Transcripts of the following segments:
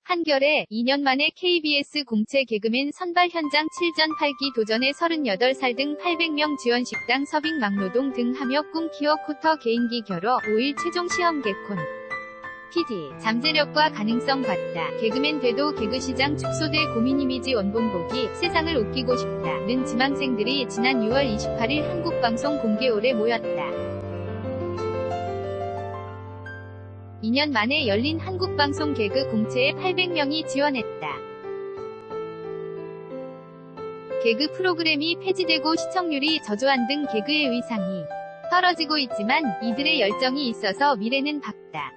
한겨레 2년 만에 KBS 공채 개그맨 선발 현장 7전 8기 도전에 38살 등 800명 지원 식당 서빙 막노동 등 하며 꿈 키워 쿼터 개인기 겨뤄 5일 최종 시험 개콘. PD, 잠재력과 가능성 봤다. 개그맨 돼도 개그시장 축소돼 고민 이미지 원본보기, 세상을 웃기고 싶다는 지망생들이 지난 6월 28일 한국방송 공개홀에 모였다. 2년 만에 열린 한국방송 개그 공채에 800명이 지원했다. 개그 프로그램이 폐지되고 시청률이 저조한 등 개그의 위상이 떨어지고 있지만 이들의 열정이 있어서 미래는 밝다.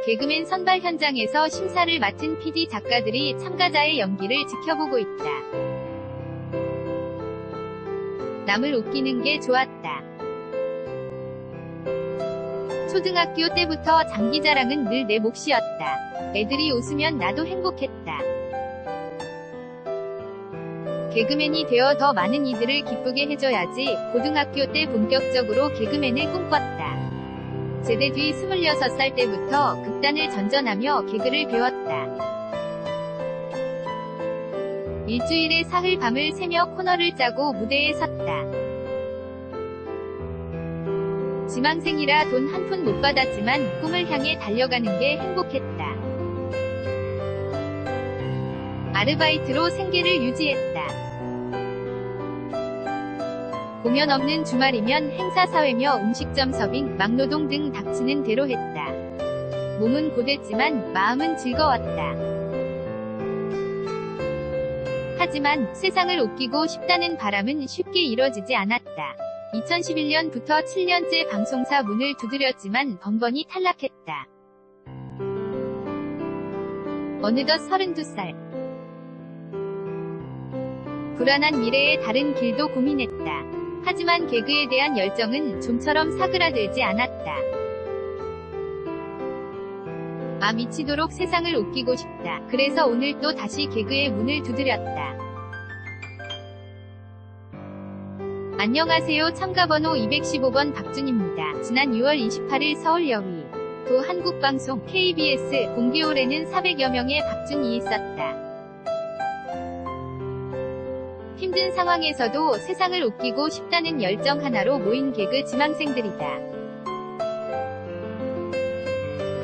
개그맨 선발 현장에서 심사를 맡은 PD 작가들이 참가자의 연기를 지켜보고 있다. 남을 웃기는 게 좋았다. 초등학교 때부터 장기자랑은 늘 내 몫이었다. 애들이 웃으면 나도 행복했다. 개그맨이 되어 더 많은 이들을 기쁘게 해줘야지. 고등학교 때 본격적으로 개그맨을 꿈꿨다. 제대 뒤 26살 때부터 극단을 전전하며 개그를 배웠다. 일주일에 사흘 밤을 새며 코너를 짜고 무대에 섰다. 지망생이라 돈 한 푼 못 받았지만 꿈을 향해 달려가는 게 행복했다. 아르바이트로 생계를 유지했다. 공연 없는 주말이면 행사사회며 음식점 서빙, 막노동 등 닥치는 대로 했다. 몸은 고됐지만 마음은 즐거웠다. 하지만 세상을 웃기고 싶다는 바람은 쉽게 이뤄지지 않았다. 2011년부터 7년째 방송사 문을 두드렸지만 번번이 탈락했다. 어느덧 32살. 불안한 미래에 다른 길도 고민했다. 하지만 개그에 대한 열정은 좀처럼 사그라들지 않았다. 미치도록 세상을 웃기고 싶다. 그래서 오늘 또 다시 개그의 문을 두드렸다. 안녕하세요. 참가번호 215번 박준입니다. 지난 6월 28일 서울 여의 도 한국방송 KBS 공개홀에는 400여 명의 박준이 있었다. 힘든 상황에서도 세상을 웃기고 싶다는 열정 하나로 모인 개그 지망생들이다.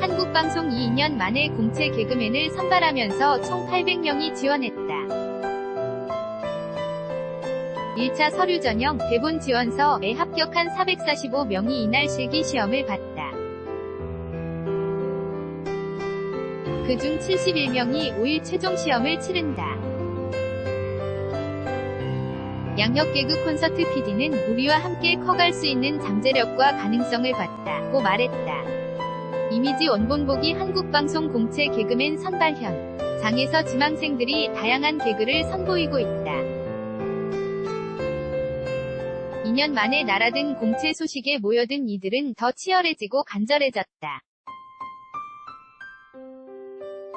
한국방송이 2년 만에 공채 개그맨을 선발하면서 총 800명이 지원했다. 1차 서류 전형, 대본 지원서에 합격한 445명이 이날 실기시험을 봤다. 그중 71명이 5일 최종 시험을 치른다. 양력 개그 콘서트 PD는 우리와 함께 커갈 수 있는 잠재력과 가능성을 봤다고 말했다. 이미지 원본보기 한국방송 공채 개그맨 선발현 장에서 지망생들이 다양한 개그를 선보이고 있다. 2년 만에 날아든 공채 소식에 모여든 이들은 더 치열해지고 간절해졌다.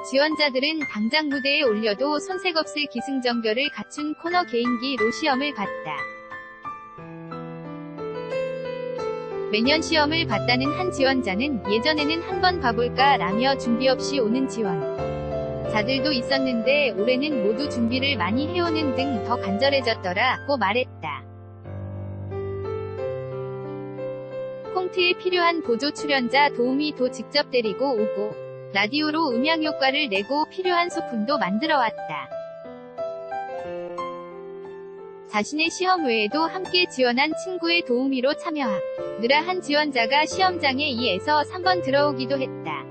지원자들은 당장 무대에 올려도 손색없을 기승전결을 갖춘 코너 개인기로 시험을 봤다. 매년 시험을 봤다는 한 지원자는 예전에는 한번 봐볼까 라며 준비 없이 오는 지원자들도 있었는데 올해는 모두 준비를 많이 해오는 등 더 간절해졌더라고 말했다. 콩트에 필요한 보조 출연자 도우미도 직접 데리고 오고 라디오로 음향 효과를 내고 필요한 소품도 만들어 왔다. 자신의 시험 외에도 함께 지원한 친구의 도우미로 참여하느라 한 지원자가 시험장에 2에서 3번 들어오기도 했다.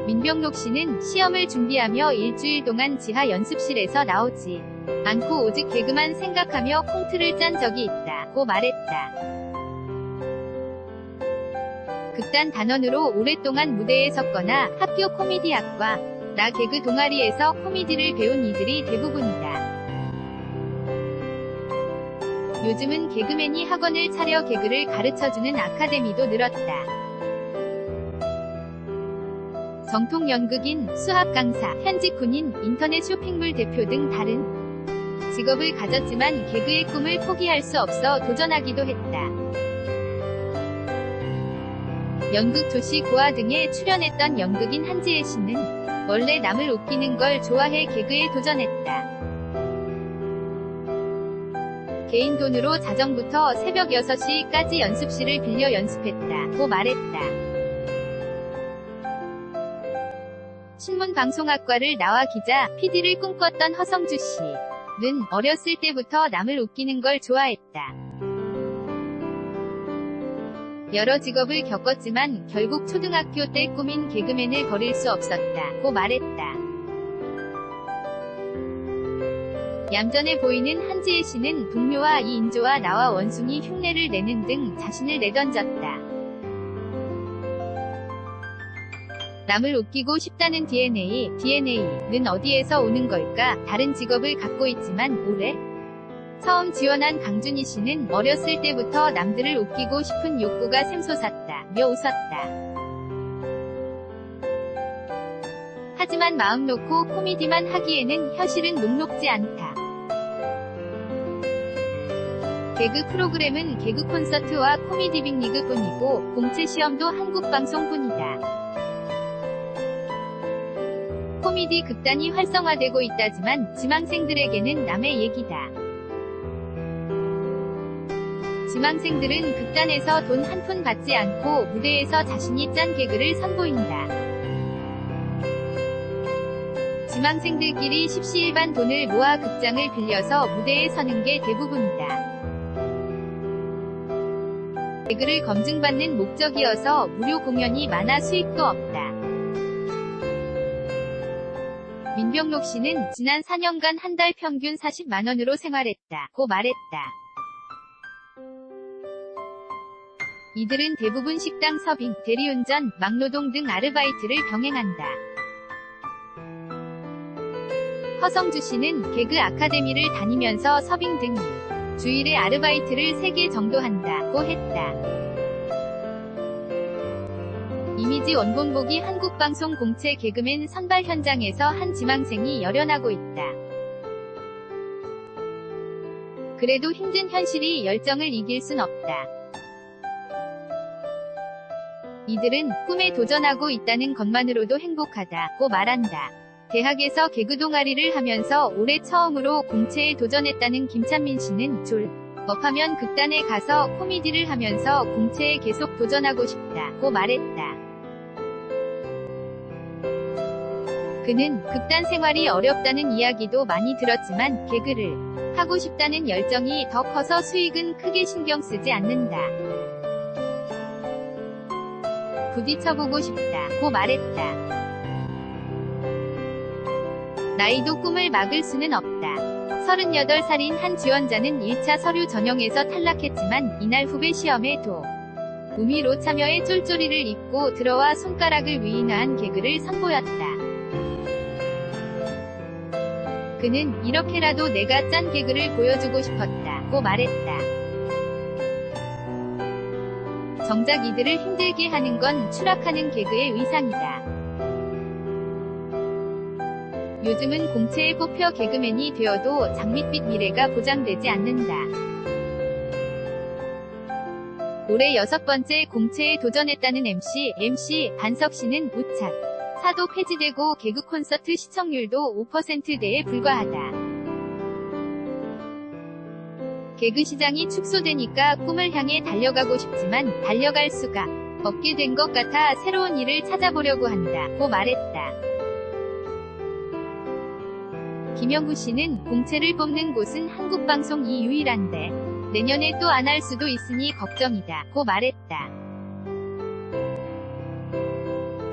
민병록 씨는 시험을 준비하며 일주일 동안 지하 연습실에서 나오지 않고 오직 개그만 생각하며 콩트를 짠 적이 있다고 말했다. 극단 단원으로 오랫동안 무대에 섰거나 학교 코미디학과 나 개그 동아리에서 코미디를 배운 이들이 대부분이다. 요즘은 개그맨이 학원을 차려 개그를 가르쳐주는 아카데미도 늘었다. 정통 연극인, 수학 강사, 현직 군인, 인터넷 쇼핑몰 대표 등 다른 직업을 가졌지만 개그의 꿈을 포기할 수 없어 도전하기도 했다. 연극 조시 고아 등에 출연했던 연극인 한지혜 씨는 원래 남을 웃기는 걸 좋아해 개그에 도전했다. 개인 돈으로 자정부터 새벽 6시까지 연습실을 빌려 연습했다고 말했다. 신문방송학과를 나와 기자, PD를 꿈꿨던 허성주 씨는 어렸을 때부터 남을 웃기는 걸 좋아했다. 여러 직업을 겪었지만 결국 초등학교 때 꿈인 개그맨을 버릴 수 없었다고 말했다. 얌전해 보이는 한지혜 씨는 동료와 이인조와 나와 원숭이 흉내를 내는 등 자신을 내던졌다. 남을 웃기고 싶다는 DNA는 어디에서 오는 걸까? 다른 직업을 갖고 있지만 올해 처음 지원한 강준희 씨는 어렸을 때부터 남들을 웃기고 싶은 욕구가 샘솟았다며 웃었다. 하지만 마음 놓고 코미디만 하기에는 현실은 녹록지 않다. 개그 프로그램은 개그 콘서트와 코미디 빅리그 뿐이고 공채 시험도 한국방송 뿐이다. 코미디 극단이 활성화되고 있다지만 지망생들에게는 남의 얘기다. 지망생들은 극단에서 돈 한 푼 받지 않고 무대에서 자신이 짠 개그를 선보인다. 지망생들끼리 십시일반 돈을 모아 극장을 빌려서 무대에 서는 게 대부분이다. 개그를 검증받는 목적이어서 무료 공연이 많아 수익도 없다. 민병록 씨는 지난 4년간 한 달 평균 40만원으로 생활했다고 말했다. 이들은 대부분 식당 서빙, 대리운전, 막노동 등 아르바이트를 병행한다. 허성주 씨는 개그 아카데미를 다니면서 서빙 등 주일에 아르바이트를 3개 정도 한다고 했다. 이미지 원본보기 한국방송 공채 개그맨 선발 현장에서 한 지망생이 열연하고 있다. 그래도 힘든 현실이 열정을 이길 순 없다. 이들은 꿈에 도전하고 있다는 것만으로도 행복하다고 말한다. 대학에서 개그 동아리를 하면서 올해 처음으로 공채에 도전했다는 김찬민 씨는 졸업하면 극단에 가서 코미디를 하면서 공채에 계속 도전하고 싶다고 말했다. 그는 극단 생활이 어렵다는 이야기도 많이 들었지만 개그를 하고 싶다는 열정이 더 커서 수익은 크게 신경 쓰지 않는다. 부딪혀보고 싶다고 말했다. 나이도 꿈을 막을 수는 없다. 38살인 한 지원자는 1차 서류 전형에서 탈락했지만 이날 후배 시험에 도우미로 참여해 쫄쫄이를 입고 들어와 손가락을 위인화한 개그를 선보였다. 그는 이렇게라도 내가 짠 개그를 보여주고 싶었다고 말했다. 정작 이들을 힘들게 하는 건 추락하는 개그의 위상이다. 요즘은 공채에 뽑혀 개그맨이 되어도 장밋빛 미래가 보장되지 않는다. 올해 6번째 공채에 도전했다는 MC 반석 씨는 우착 사도 폐지되고 개그 콘서트 시청률도 5%대에 불과하다. 개그 시장이 축소되니까 꿈을 향해 달려가고 싶지만 달려갈 수가 없게 된 것 같아 새로운 일을 찾아보려고 한다고 말했다. 김영구 씨는 공채를 뽑는 곳은 한국방송이 유일한데 내년에 또 안 할 수도 있으니 걱정이다고 말했다.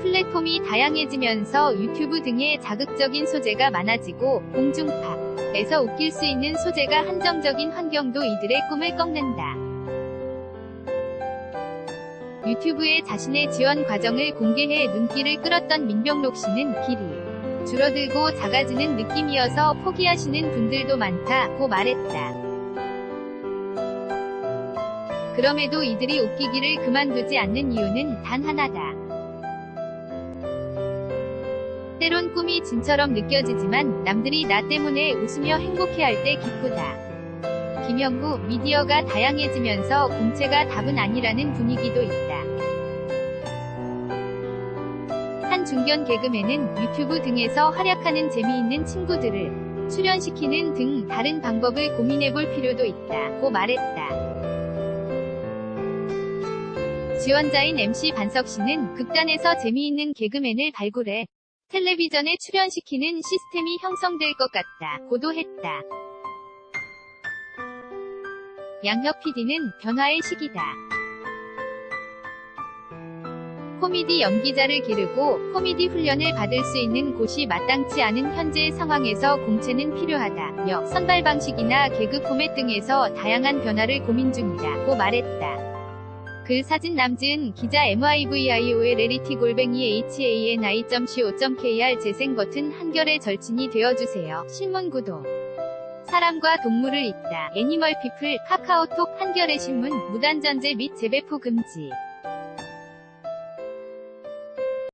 플랫폼이 다양해지면서 유튜브 등의 자극적인 소재가 많아지고 공중파에서 웃길 수 있는 소재가 한정적인 환경도 이들의 꿈을 꺾는다. 유튜브에 자신의 지원 과정을 공개해 눈길을 끌었던 민병록 씨는 길이 줄어들고 작아지는 느낌이어서 포기하시는 분들도 많다고 말했다. 그럼에도 이들이 웃기기를 그만두지 않는 이유는 단 하나다. 때론 꿈이 진처럼 느껴지지만 남들이 나 때문에 웃으며 행복해할 때 기쁘다. 김영구, 미디어가 다양해지면서 공채가 답은 아니라는 분위기도 있다. 한 중견 개그맨은 유튜브 등에서 활약하는 재미있는 친구들을 출연시키는 등 다른 방법을 고민해볼 필요도 있다고 말했다. 지원자인 MC 반석씨는 극단에서 재미있는 개그맨을 발굴해 텔레비전에 출연시키는 시스템이 형성될 것 같다 고도 했다. 양혁 PD는 변화의 시기다. 코미디 연기자를 기르고 코미디 훈련을 받을 수 있는 곳이 마땅치 않은 현재의 상황에서 공채는 필요하다며 선발 방식이나 개그 포맷 등에서 다양한 변화를 고민 중이라고 말했다. 글 사진 남지은 기자 MIVIOLRET_HANI.co.kr 재생 버튼 한결의 절친이 되어주세요. 신문 구독. 사람과 동물을 잇다. 애니멀 피플 카카오톡 한겨레 신문 무단 전제 및 재배포 금지.